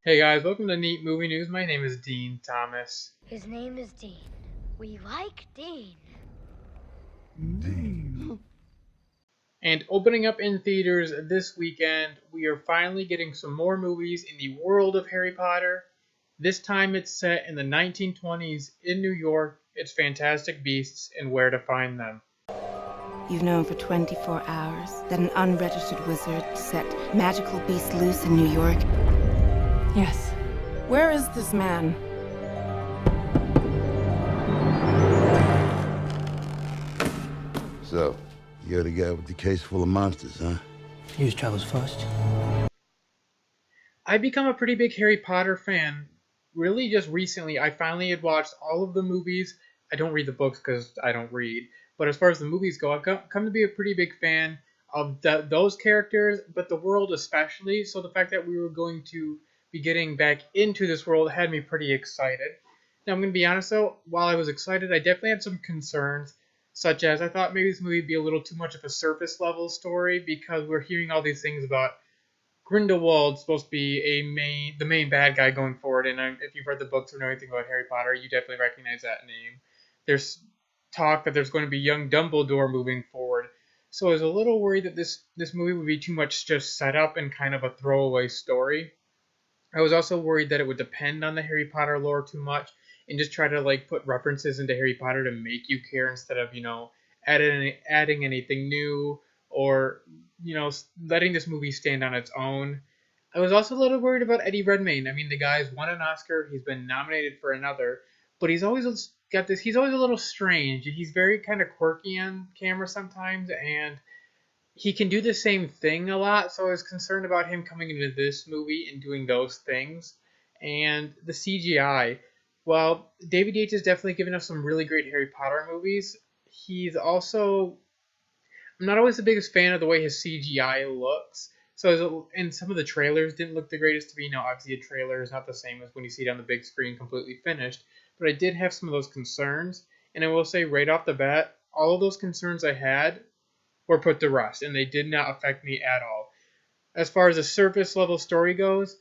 Hey guys, welcome to Neat Movie News. My name is Dean Thomas. His name is Dean. We like Dean. And opening up in theaters this weekend, we are finally getting some more movies in the world of Harry Potter. This time it's set in the 1920s in New York. It's Fantastic Beasts and Where to Find Them. You've known for 24 hours that an unregistered wizard set magical beasts loose in New York? Yes. Where is this man? So, you're the guy with the case full of monsters, huh? Whose travels first? I've become a pretty big Harry Potter fan. Really, just recently, I finally had watched all of the movies. I don't read the books because I don't read. But as far as the movies go, I've come to be a pretty big fan of those characters, but the world especially. So the fact that we were going to be getting back into this world had me pretty excited. Now, I'm going to be honest though, while I was excited, I definitely had some concerns, such as I thought maybe this movie would be a little too much of a surface level story because we're hearing all these things about Grindelwald's supposed to be the main bad guy going forward, and if you've read the books or know anything about Harry Potter, you definitely recognize that name. There's talk that there's going to be young Dumbledore moving forward, so I was a little worried that this movie would be too much just set up and kind of a throwaway story. I was also worried that it would depend on the Harry Potter lore too much and just try to like put references into Harry Potter to make you care instead of adding anything new or letting this movie stand on its own. I was also a little worried about Eddie Redmayne. I mean, the guy's won an Oscar, he's been nominated for another, but he's always got this. He's always a little strange. He's very kind of quirky on camera sometimes, and he can do the same thing a lot. So I was concerned about him coming into this movie and doing those things. And the CGI. Well, David Yates has definitely given us some really great Harry Potter movies. He's also I'm not always the biggest fan of the way his CGI looks. And some of the trailers didn't look the greatest to me. Now, obviously, a trailer is not the same as when you see it on the big screen completely finished. But I did have some of those concerns. And I will say right off the bat, all of those concerns I had were put to rest, and they did not affect me at all. As far as the surface level story goes,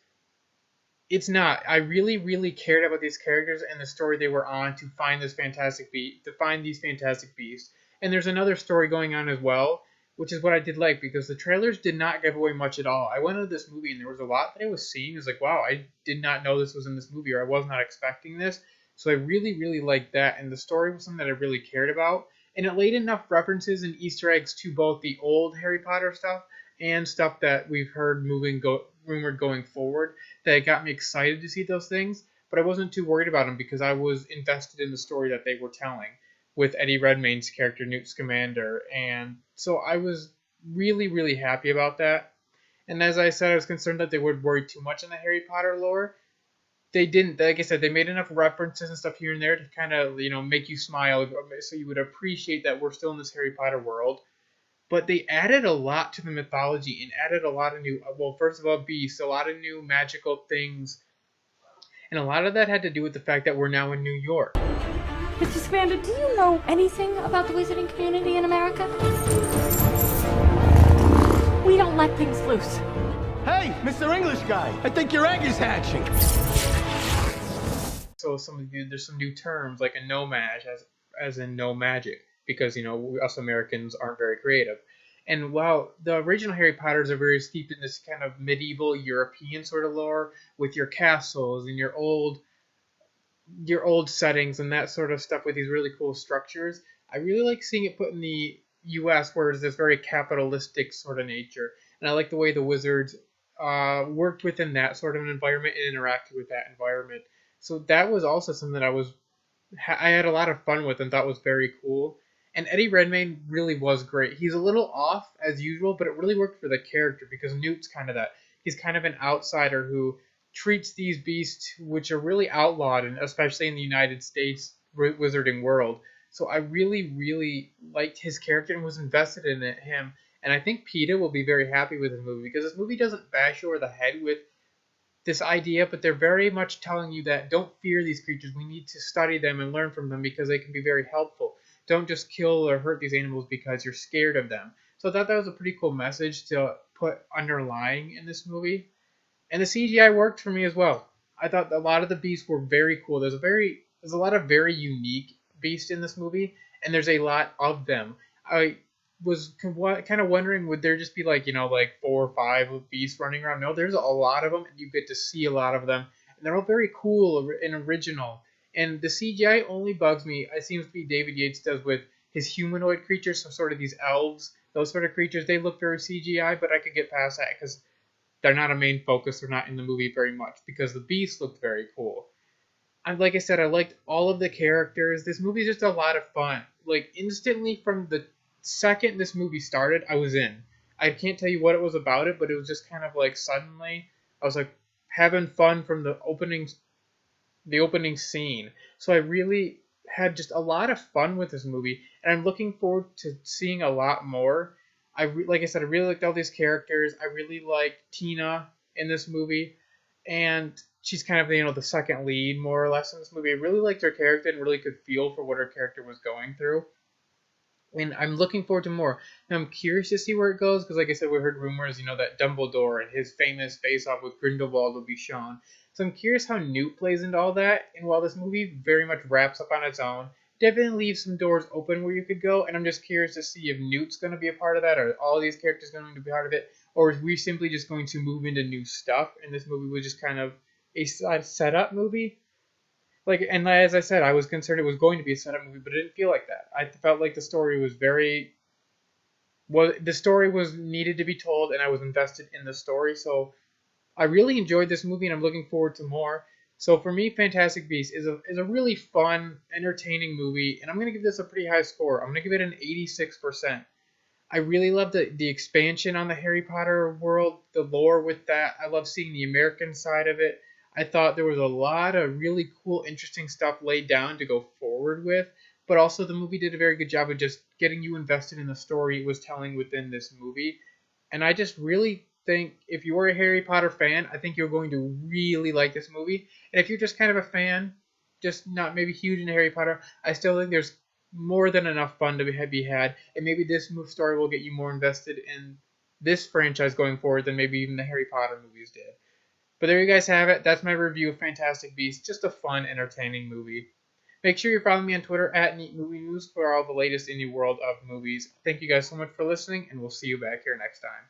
it's not. I really, really cared about these characters and the story they were on to find these fantastic beasts. And there's another story going on as well, which is what I did like because the trailers did not give away much at all. I went into this movie and there was a lot that I was seeing. It was like, wow, I did not know this was in this movie, or I was not expecting this. So I really, really liked that, and the story was something that I really cared about. And it laid enough references and Easter eggs to both the old Harry Potter stuff and stuff that we've heard rumored going forward that it got me excited to see those things. But I wasn't too worried about them because I was invested in the story that they were telling with Eddie Redmayne's character Newt Scamander, and so I was really, really happy about that. And as I said, I was concerned that they would worry too much in the Harry Potter lore. They didn't. Like I said, they made enough references and stuff here and there to kind of make you smile, so you would appreciate that we're still in this Harry Potter world. But they added a lot to the mythology and added a lot of new. Well, first of all, beasts, a lot of new magical things, and a lot of that had to do with the fact that we're now in New York. Mr. Scamander, do you know anything about the wizarding community in America? We don't let things loose. Hey, Mr. English guy, I think your egg is hatching. So there's some new terms like a no-mage, as in no magic, because us Americans aren't very creative. And while the original Harry Potters are very steeped in this kind of medieval European sort of lore with your castles and your old settings and that sort of stuff with these really cool structures, I really like seeing it put in the U.S. where it's this very capitalistic sort of nature. And I like the way the wizards worked within that sort of an environment and interacted with that environment. So that was also something that I had a lot of fun with and thought was very cool. And Eddie Redmayne really was great. He's a little off as usual, but it really worked for the character because Newt's kind of that. He's kind of an outsider who treats these beasts, which are really outlawed, and especially in the United States wizarding world. So I really, really liked his character and was invested in him. And I think PETA will be very happy with this movie because this movie doesn't bash you over the head with this idea, but they're very much telling you that don't fear these creatures. We need to study them and learn from them because they can be very helpful. Don't just kill or hurt these animals because you're scared of them. So I thought that was a pretty cool message to put underlying in this movie. And the CGI worked for me as well. I thought a lot of the beasts were very cool. There's a lot of very unique beasts in this movie, and there's a lot of them. I was kind of wondering, would there just be like 4 or 5 beasts running around? No, there's a lot of them, and you get to see a lot of them, and they're all very cool and original. And the CGI only bugs me. It seems to be David Yates does with his humanoid creatures, so sort of these elves, those sort of creatures. They look very CGI, but I could get past that because they're not a main focus. They're not in the movie very much because the beasts looked very cool. And like I said, I liked all of the characters. This movie is just a lot of fun. Like, instantly from the second this movie started, I was in. I can't tell you what it was about it, but it was just kind of like suddenly I was like having fun from the opening scene. So I really had just a lot of fun with this movie, and I'm looking forward to seeing a lot more. Like I said, I really liked all these characters. I really liked Tina in this movie, and she's kind of the second lead more or less in this movie. I really liked her character and really could feel for what her character was going through. And I'm looking forward to more. Now, I'm curious to see where it goes because, like I said, we heard rumors, that Dumbledore and his famous face-off with Grindelwald will be shown. So I'm curious how Newt plays into all that. And while this movie very much wraps up on its own, definitely leaves some doors open where you could go. And I'm just curious to see if Newt's going to be a part of that, or all these characters going to be part of it, or is we simply just going to move into new stuff. And this movie was just kind of a setup movie. And as I said, I was concerned it was going to be a setup movie, but it didn't feel like that. I felt like the story was needed to be told, and I was invested in the story. So I really enjoyed this movie, and I'm looking forward to more. So for me, Fantastic Beasts is a really fun, entertaining movie, and I'm going to give this a pretty high score. I'm going to give it an 86%. I really love the expansion on the Harry Potter world, the lore with that. I love seeing the American side of it. I thought there was a lot of really cool, interesting stuff laid down to go forward with, but also the movie did a very good job of just getting you invested in the story it was telling within this movie. And I just really think if you are a Harry Potter fan, I think you're going to really like this movie. And if you're just kind of a fan, just not maybe huge into Harry Potter, I still think there's more than enough fun to be had. And maybe this story will get you more invested in this franchise going forward than maybe even the Harry Potter movies did. But there you guys have it. That's my review of Fantastic Beasts. Just a fun, entertaining movie. Make sure you're following me on Twitter at NeatMovieNews for all the latest indie world of movies. Thank you guys so much for listening, and we'll see you back here next time.